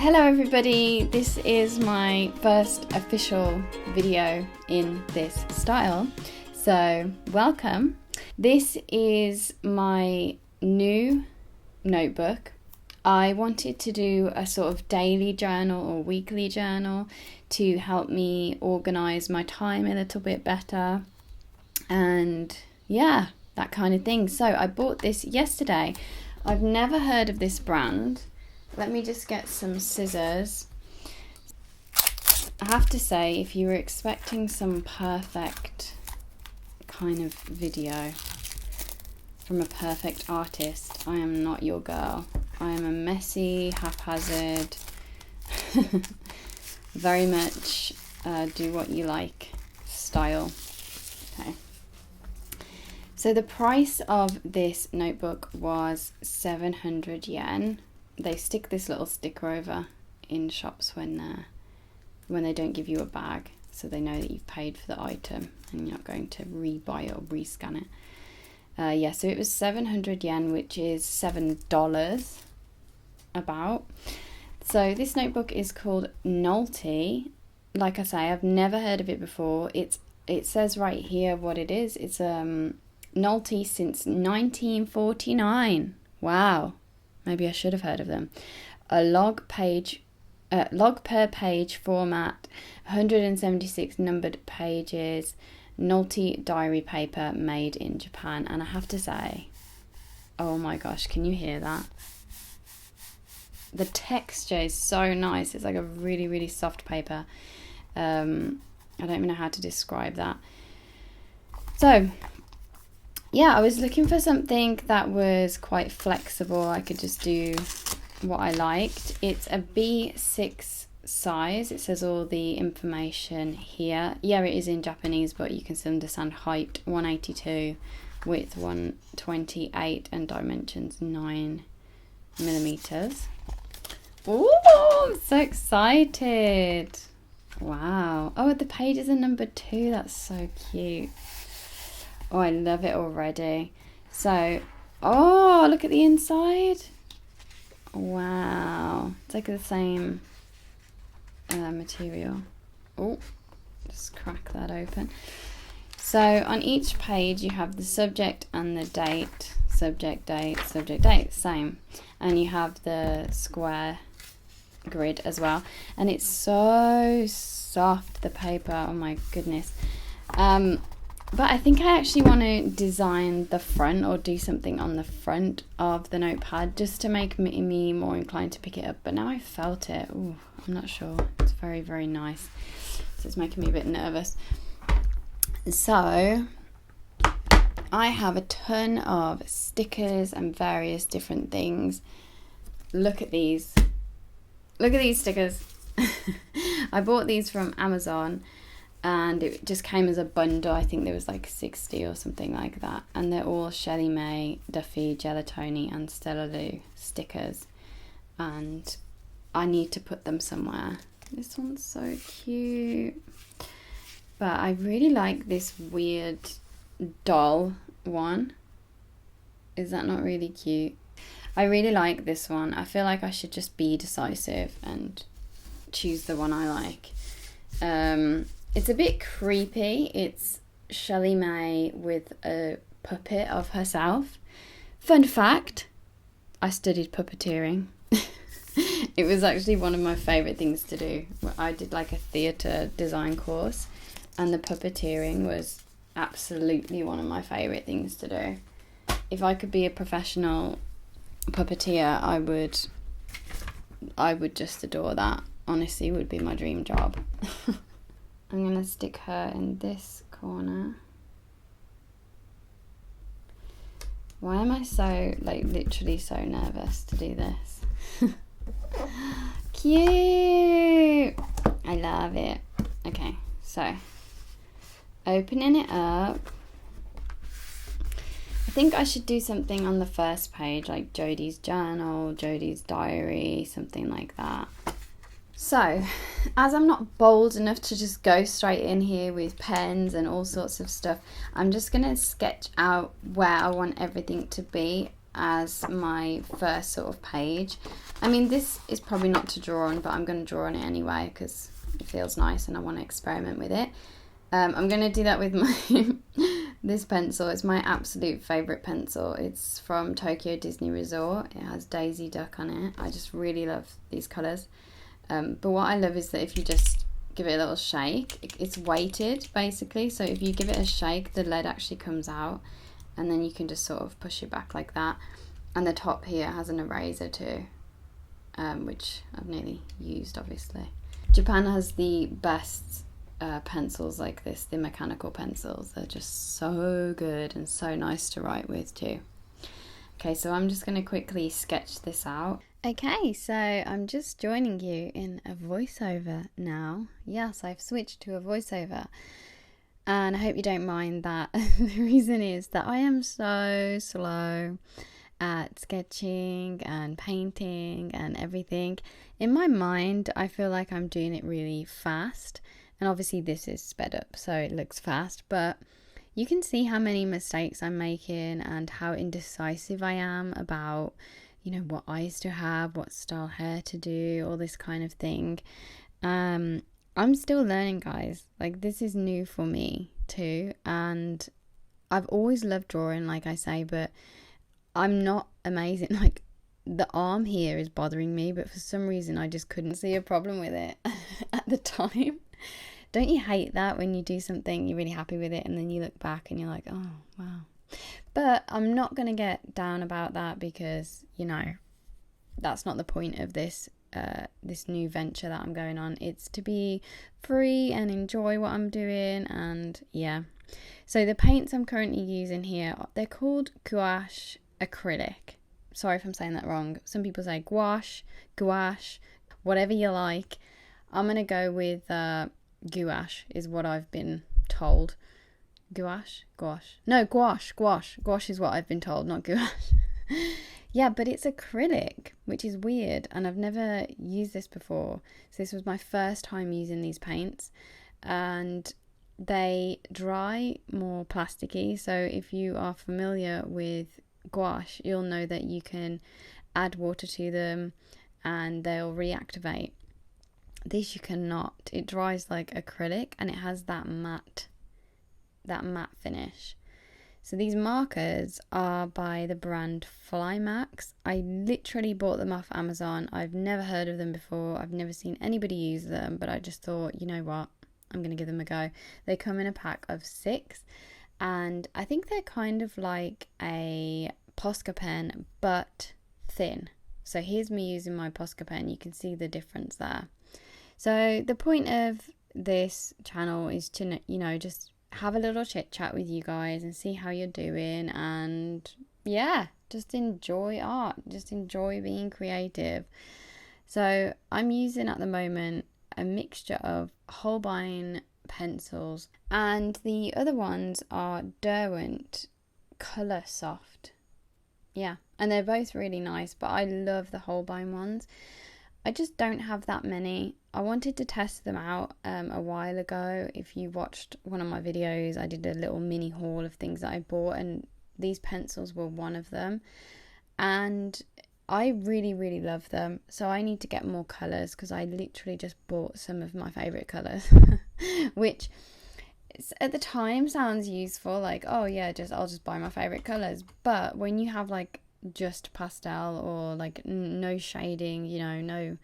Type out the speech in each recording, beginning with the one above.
Hello everybody, this is my first official video in this style, so welcome. This is my new notebook. I wanted to do a sort of daily journal or weekly journal to help me organise my time a little bit better and yeah, that kind of thing. So I bought this yesterday. I've never heard of this brand. Let me just get some scissors. I have to say, if you were expecting some perfect kind of video from a perfect artist, I am not your girl. I am a messy, haphazard, very much do what you like style. Okay. So the price of this notebook was 700 yen. They stick this little sticker over in shops when they don't give you a bag, so they know that you've paid for the item and you're not going to re-buy it or rescan it. Yeah, so it was 700 yen, which is $7 about. So this notebook is called NOLTY. Like I say, I've never heard of it before. It says right here what it is. It's NOLTY since 1949. Wow. Maybe I should have heard of them. A log per page format, 176 numbered pages, NOLTY diary paper made in Japan. And I have to say, oh my gosh, can you hear that? The texture is so nice. It's like a really, really soft paper. I don't even know how to describe that. So, yeah, I was looking for something that was quite flexible. I could just do what I liked. It's a B6 size. It says all the information here. Yeah, it is in Japanese, but you can still understand height 182, width 128, and dimensions 9 millimeters. Oh, I'm so excited. Wow. Oh, the pages are number 2. That's so cute. Oh, I love it already. So, oh, look at the inside. Wow. It's like the same material. Oh, just crack that open. So, on each page, you have the subject and the date. Subject, date, same. And you have the square grid as well. And it's so soft, the paper. Oh, my goodness. But I think I actually want to design the front or do something on the front of the notepad just to make me more inclined to pick it up. But now I've felt it, ooh, I'm not sure. It's very, very nice. So it's making me a bit nervous. So I have a ton of stickers and various different things. Look at these. Look at these stickers. I bought these from Amazon. And it just came as a bundle. I think there was like 60 or something like that. And they're all Shelly May, Duffy, Gelatoni and Stella Lou stickers. And I need to put them somewhere. This one's so cute. But I really like this weird doll one. Is that not really cute? I really like this one. I feel like I should just be decisive and choose the one I like. It's a bit creepy. It's Shelly May with a puppet of herself. Fun fact, I studied puppeteering. It was actually one of my favourite things to do. I did like a theatre design course and the puppeteering was absolutely one of my favourite things to do. If I could be a professional puppeteer, I would just adore that. Honestly, it would be my dream job. I'm going to stick her in this corner. Why am I so, literally so nervous to do this? Cute! I love it. Okay, so opening it up. I think I should do something on the first page, like Jodi's journal, Jodi's diary, something like that. So, as I'm not bold enough to just go straight in here with pens and all sorts of stuff, I'm just going to sketch out where I want everything to be. as my first sort of page. I mean, this is probably not to draw on, but I'm going to draw on it anyway because it feels nice and I want to experiment with it. I'm going to do that with my this pencil. It's my absolute favourite pencil. It's from Tokyo Disney Resort. It has Daisy Duck on it. I just really love these colours. But what I love is that if you just give it a little shake, it's weighted basically. So if you give it a shake, the lead actually comes out, and then you can just sort of push it back like that. And the top here has an eraser too, which I've nearly used obviously. Japan has the best pencils like this, the mechanical pencils. They're just so good and so nice to write with too. Okay, so I'm just going to quickly sketch this out. Okay, so I'm just joining you in a voiceover now. Yes, I've switched to a voiceover, and I hope you don't mind that. The reason is that I am so slow at sketching and painting and everything. In my mind, I feel like I'm doing it really fast, and obviously this is sped up so it looks fast, but you can see how many mistakes I'm making and how indecisive I am about, you know, what eyes to have, what style hair to do, all this kind of thing. I'm still learning, guys. Like, this is new for me too, and I've always loved drawing, like I say, but I'm not amazing. Like, the arm here is bothering me, but for some reason I just couldn't see a problem with it at the time. Don't you hate that when you do something, you're really happy with it, and then you look back and you're like, oh, wow. But I'm not going to get down about that because, you know, that's not the point of this this new venture that I'm going on. It's to be free and enjoy what I'm doing, and yeah. So the paints I'm currently using here, they're called gouache acrylic. Sorry if I'm saying that wrong. Some people say gouache, whatever you like. I'm going to go with gouache is what I've been told. Gouache is what I've been told, not gouache. Yeah, but it's acrylic, which is weird, and I've never used this before. So this was my first time using these paints, and they dry more plasticky. So if you are familiar with gouache, you'll know that you can add water to them and they'll reactivate. This you cannot. It dries like acrylic, and it has that matte finish. So these markers are by the brand Flymax. I literally bought them off Amazon. I've never heard of them before. I've never seen anybody use them, but I just thought, you know what, I'm going to give them a go. They come in a pack of 6, and I think they're kind of like a Posca pen, but thin. So here's me using my Posca pen. You can see the difference there. So the point of this channel is to, you know, just have a little chit chat with you guys and see how you're doing, and yeah, just enjoy art, just enjoy being creative. So I'm using at the moment a mixture of Holbein pencils, and the other ones are Derwent Colour Soft. Yeah, and they're both really nice, but I love the Holbein ones. I just don't have that many. I wanted to test them out a while ago. If you watched one of my videos, I did a little mini haul of things that I bought, and these pencils were one of them. And I really, really love them. So I need to get more colours because I literally just bought some of my favourite colours, which at the time sounds useful. Like, oh yeah, I'll just buy my favourite colours. But when you have like just pastel or like no shading, you know,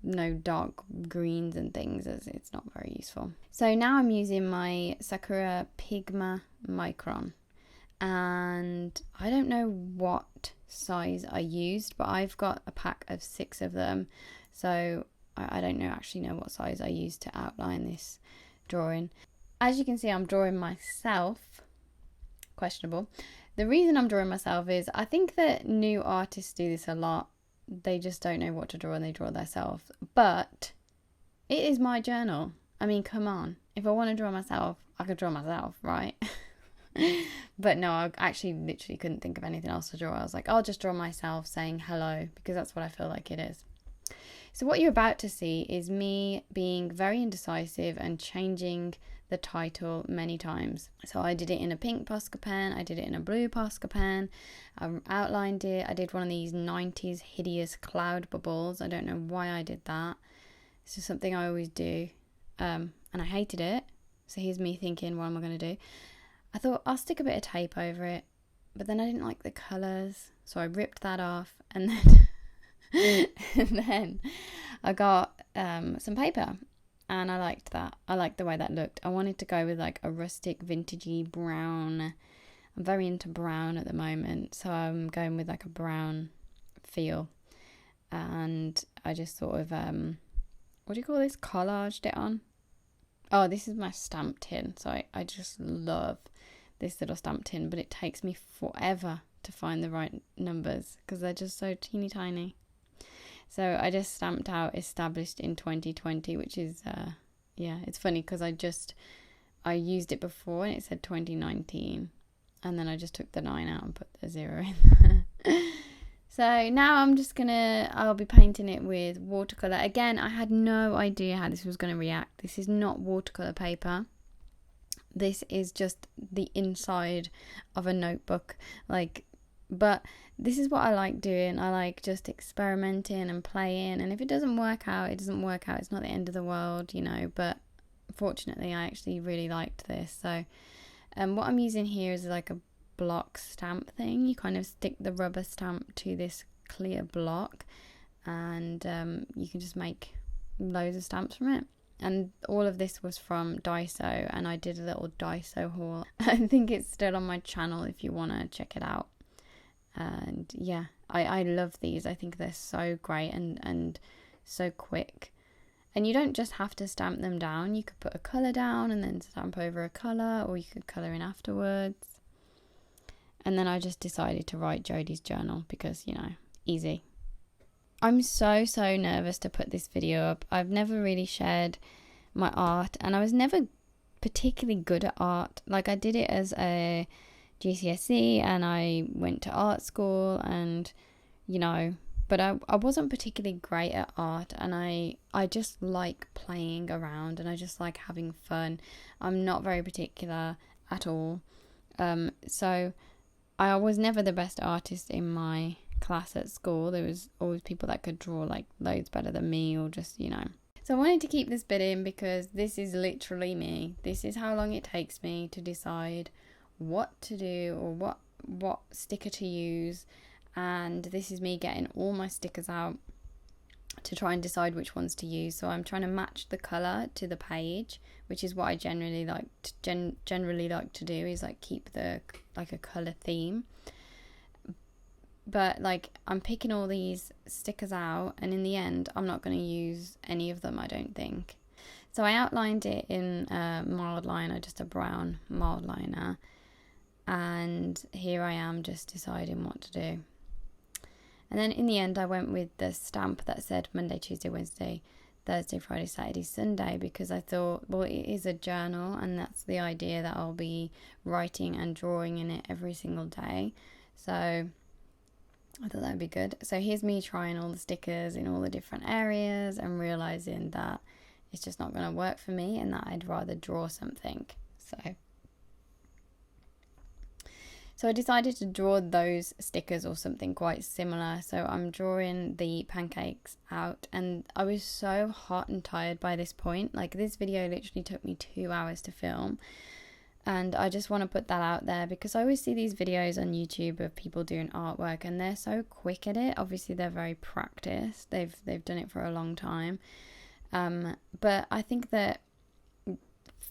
no dark greens and things, it's not very useful. So now I'm using my Sakura Pigma Micron, and I don't know what size I used, but I've got a pack of 6 of them, so I don't actually know what size I used to outline this drawing. As you can see, I'm drawing myself. Questionable. The reason I'm drawing myself is I think that new artists do this a lot. They just don't know what to draw and they draw themselves. But it is my journal. I mean, come on. If I want to draw myself, I could draw myself, right? But no, I actually literally couldn't think of anything else to draw. I was like, I'll just draw myself saying hello, because that's what I feel like it is. So what you're about to see is me being very indecisive and changing the title many times. So I did it in a pink Posca pen, I did it in a blue Posca pen, I outlined it, I did one of these 90s hideous cloud bubbles. I don't know why I did that. It's just something I always do, and I hated it. So here's me thinking, what am I going to do? I thought I'll stick a bit of tape over it, but then I didn't like the colours, so I ripped that off, and then I got some paper, and I liked that. I liked the way that looked. I wanted to go with like a rustic vintagey brown. I'm very into brown at the moment, so I'm going with like a brown feel, and I just sort of what do you call this, collaged it on. Oh, this is my stamp tin, so I just love this little stamp tin, but it takes me forever to find the right numbers because they're just so teeny tiny. So I just stamped out established in 2020, which is yeah, it's funny because I used it before and it said 2019, and then I just took the 9 out and put the 0 in there. So now I'll be painting it with watercolour. Again, I had no idea how this was going to react. This is not watercolour paper. This is just the inside of a notebook. But this is what I like doing. I like just experimenting and playing. And if it doesn't work out, it doesn't work out. It's not the end of the world, you know. But fortunately, I actually really liked this. So what I'm using here is like a block stamp thing. You kind of stick the rubber stamp to this clear block, and you can just make loads of stamps from it. And all of this was from Daiso, and I did a little Daiso haul. I think it's still on my channel if you want to check it out. And yeah, I love these. I think they're so great and so quick. And you don't just have to stamp them down. You could put a colour down and then stamp over a colour, or you could colour in afterwards. And then I just decided to write Jodi's journal because, you know, easy. I'm so nervous to put this video up. I've never really shared my art, and I was never particularly good at art. Like, I did it as a GCSE and I went to art school, and, you know, but I wasn't particularly great at art, and I just like playing around and I just like having fun. I'm not very particular at all. So I was never the best artist in my class at school. There was always people that could draw like loads better than me, or just, you know. So I wanted to keep this bit in because this is literally me. This is how long it takes me to decide what to do or what sticker to use, and this is me getting all my stickers out to try and decide which ones to use. So I'm trying to match the colour to the page, which is what I generally like to do, is like keep the like a colour theme. But like, I'm picking all these stickers out, and in the end I'm not going to use any of them, I don't think. So I outlined it in a mild liner, just a brown mild liner, and here I am just deciding what to do. And then in the end I went with the stamp that said Monday, Tuesday, Wednesday, Thursday, Friday, Saturday, Sunday, because I thought, well, it is a journal, and that's the idea, that I'll be writing and drawing in it every single day. So I thought that would be good. So here's me trying all the stickers in all the different areas and realising that it's just not going to work for me, and that I'd rather draw something. So I decided to draw those stickers or something quite similar. So I'm drawing the pancakes out, and I was so hot and tired by this point. Like, this video literally took me 2 hours to film, and I just want to put that out there because I always see these videos on YouTube of people doing artwork, and they're so quick at it. Obviously they're very practiced. They've done it for a long time. But I think that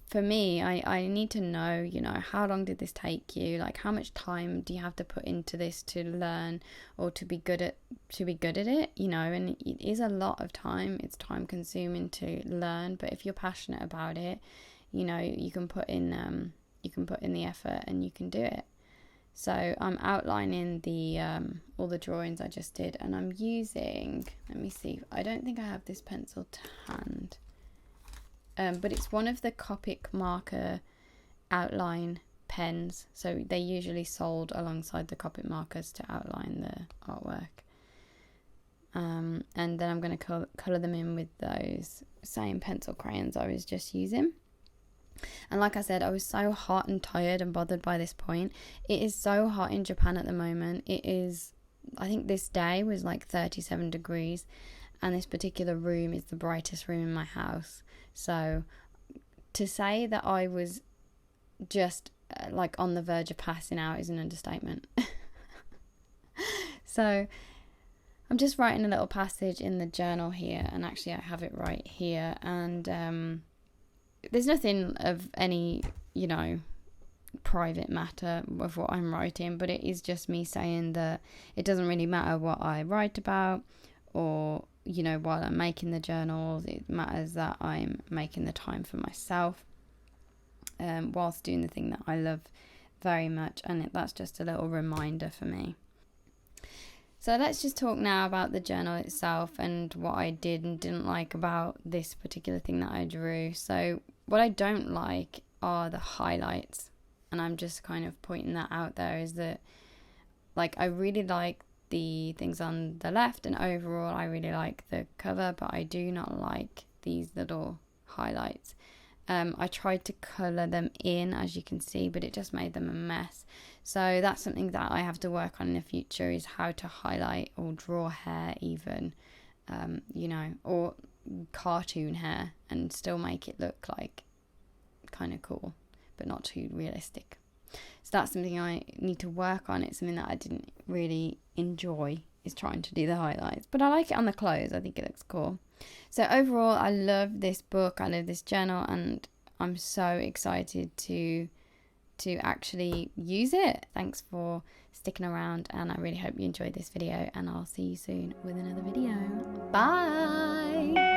for me, I need to know, you know, how long did this take you? Like, how much time do you have to put into this to learn or to be good at it, you know? And it is a lot of time. It's time consuming to learn, but if you're passionate about it, you know, you can put in the effort and you can do it. So I'm outlining the all the drawings I just did, and I'm using, let me see, I don't think I have this pencil to hand. But it's one of the Copic marker outline pens. So they usually sold alongside the Copic markers to outline the artwork. and then I'm going to colour them in with those same pencil crayons I was just using. And like I said, I was so hot and tired and bothered by this point. It is so hot in Japan at the moment. It is, I think this day was like 37 degrees, and this particular room is the brightest room in my house. So to say that I was just like on the verge of passing out is an understatement. So I'm just writing a little passage in the journal here, and actually I have it right here, and there's nothing of any, you know, private matter of what I'm writing, but it is just me saying that it doesn't really matter what I write about, or, you know, while I'm making the journals, it matters that I'm making the time for myself, whilst doing the thing that I love very much, and that's just a little reminder for me. So let's just talk now about the journal itself and what I did and didn't like about this particular thing that I drew. So what I don't like are the highlights, and I'm just kind of pointing that out there, is that, like, I really like the things on the left, and overall I really like the cover, but I do not like these little highlights. I tried to colour them in, as you can see, but it just made them a mess. So that's something that I have to work on in the future, is how to highlight or draw hair even, you know, or cartoon hair, and still make it look like kind of cool, but not too realistic. So that's something I need to work on. It's something that I didn't really enjoy, is trying to do the highlights, but I like it on the clothes. I think it looks cool. So overall, I love this book, I love this journal, and I'm so excited to actually use it. Thanks for sticking around, and I really hope you enjoyed this video, and I'll see you soon with another video. Bye!